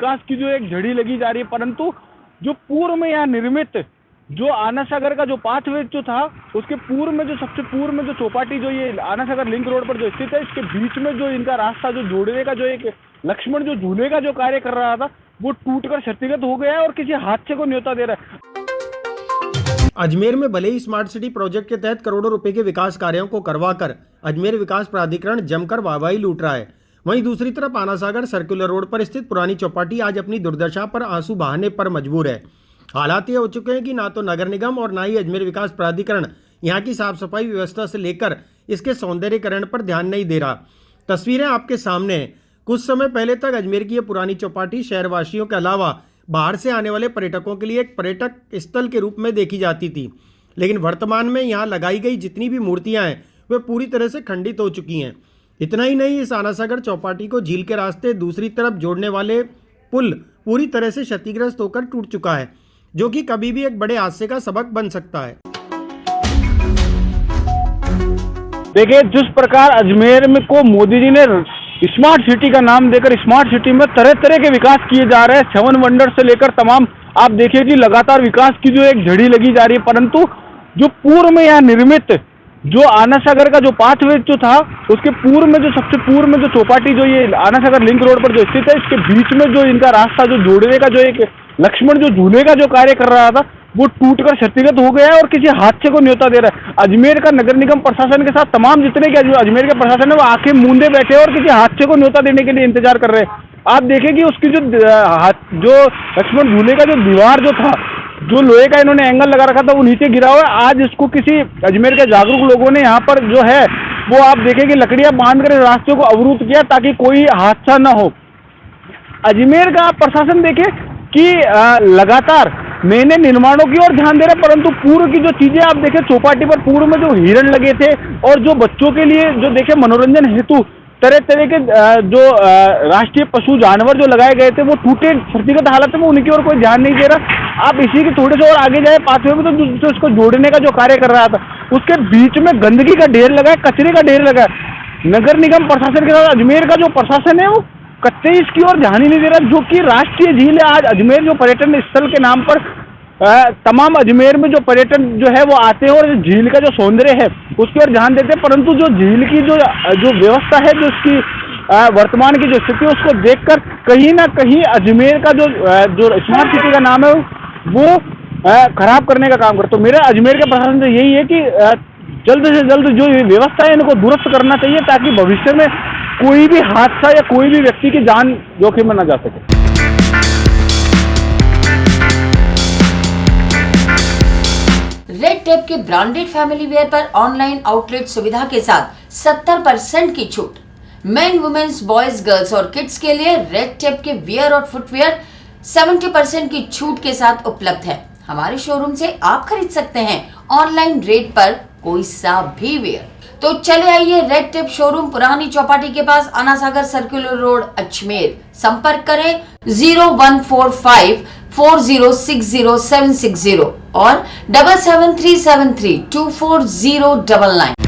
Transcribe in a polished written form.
विकास की जो एक झड़ी लगी जा रही है, परंतु जो पूर्व में यहाँ निर्मित जो आना सागर का जो पाथवे जो था, उसके पूर्व में जो सबसे पूर्व में जो चौपाटी जो ये आना सागर लिंक रोड पर जो स्थित है, इसके बीच में जो इनका रास्ता जो जोड़ने का जो एक लक्ष्मण जो झूले का जो कार्य कर रहा था, वो टूटकर क्षतिग्रस्त हो गया है और किसी हादसे को न्योता दे रहा है। अजमेर में भले ही स्मार्ट सिटी प्रोजेक्ट के तहत करोड़ों रुपए के विकास कार्यों को करवाकर अजमेर विकास प्राधिकरण जमकर वाहवाही लूट रहा है, वहीं दूसरी तरफ आना सागर सर्कुलर रोड पर स्थित पुरानी चौपाटी आज अपनी दुर्दशा पर आंसू बहाने पर मजबूर है। हालात ये हो चुके हैं कि ना तो नगर निगम और ना ही अजमेर विकास प्राधिकरण यहाँ की साफ सफाई व्यवस्था से लेकर इसके सौंदर्यीकरण पर ध्यान नहीं दे रहा। तस्वीरें आपके सामने हैं। कुछ समय पहले तक अजमेर की ये पुरानी चौपाटी शहरवासियों के अलावा बाहर से आने वाले पर्यटकों के लिए एक पर्यटक स्थल के रूप में देखी जाती थी, लेकिन वर्तमान में यहाँ लगाई गई जितनी भी मूर्तियाँ हैं वे पूरी तरह से खंडित हो चुकी हैं। इतना ही नहीं, इस आना सागर चौपाटी को झील के रास्ते दूसरी तरफ जोड़ने वाले पुल पूरी तरह से क्षतिग्रस्त होकर टूट चुका है, जो कि कभी भी एक बड़े हादसे का सबक बन सकता है। देखिए, जिस प्रकार अजमेर में को मोदी जी ने स्मार्ट सिटी का नाम देकर स्मार्ट सिटी में तरह तरह के विकास किए जा रहे हैं, 7 वंडर से लेकर तमाम आप देखिए कि लगातार विकास की जो एक झड़ी लगी जा रही है, परंतु जो पूर्व में यहाँ निर्मित जो आना सागर का जो पाथवे जो था, उसके पूर्व में जो सबसे पूर्व में जो चौपाटी जो ये आना सागर लिंक रोड पर जो स्थित है, इसके बीच में जो इनका रास्ता जो जोड़ने का जो एक लक्ष्मण जो झूले का जो कार्य कर रहा था, वो टूटकर क्षतिग्रस्त हो गया है और किसी हादसे को न्योता दे रहा है। अजमेर का नगर निगम प्रशासन के साथ तमाम जितने के अजमेर के प्रशासन है वो आंखें मूंदे बैठे और किसी हादसे को न्योता देने के लिए इंतजार कर रहे हैं। आप देखें कि उसकी जो लक्ष्मण झूले का जो दीवार जो था, जो लोहे का इन्होंने एंगल लगा रखा था, वो नीचे गिरा हुआ है। आज इसको किसी अजमेर के जागरूक लोगों ने यहाँ पर जो है वो आप देखें कि लकड़ियां बांधकर रास्ते को अवरुद्ध किया ताकि कोई हादसा न हो। अजमेर का आप प्रशासन देखें कि लगातार नए नए निर्माणों की ओर ध्यान दे रहे, परंतु पूर्व की जो चीजें आप देखें, चौपाटी पर पूर्व में जो हिरण लगे थे और जो बच्चों के लिए जो देखे मनोरंजन हेतु तरह तरह के जो राष्ट्रीय पशु जानवर जो लगाए गए थे, वो टूटे क्षतिग्रस्त हालत में, उनकी ओर कोई ध्यान नहीं दे रहा। आप इसी के थोड़े से और आगे जाए पाथवे में तो उसको जोड़ने का जो कार्य कर रहा था, उसके बीच में गंदगी का ढेर लगा है, कचरे का ढेर लगा है। नगर निगम प्रशासन के साथ अजमेर का जो प्रशासन है वो कतई इसकी ओर ध्यान ही नहीं दे रहा, जो कि राष्ट्रीय झील है। आज अजमेर जो पर्यटन स्थल के नाम पर तमाम अजमेर में जो पर्यटन जो है वो आते हैं और झील का जो सौंदर्य है उसकी ओर ध्यान देते हैं, परंतु जो झील की जो व्यवस्था है, जो उसकी वर्तमान की जो स्थिति है, उसको देखकर कहीं ना कहीं अजमेर का जो स्मार्ट सिटी का नाम है वो खराब करने का काम करते। तो मेरा अजमेर के प्रशासन से यही है कि जल्द से जल्द जो व्यवस्था है इनको दुरुस्त करना चाहिए, ताकि भविष्य में कोई भी हादसा या कोई भी व्यक्ति की जान जोखिम में न जा सके। रेड टेप के ब्रांडेड फैमिली वेयर पर ऑनलाइन आउटलेट सुविधा के साथ 70% की छूट। मेन, वुमेन्स, बॉयज, गर्ल्स और किड्स के लिए रेड टेप के वियर और फुटवेयर 70% की छूट के साथ उपलब्ध है। हमारे शोरूम से आप खरीद सकते हैं ऑनलाइन रेट पर कोई सा भी वेयर। तो चले आइए रेड टेप शोरूम पुरानी चौपाटी के पास, आना सागर सर्कुलर रोड, अजमेर। संपर्क करें 0145 4060 760 और 77373 24099।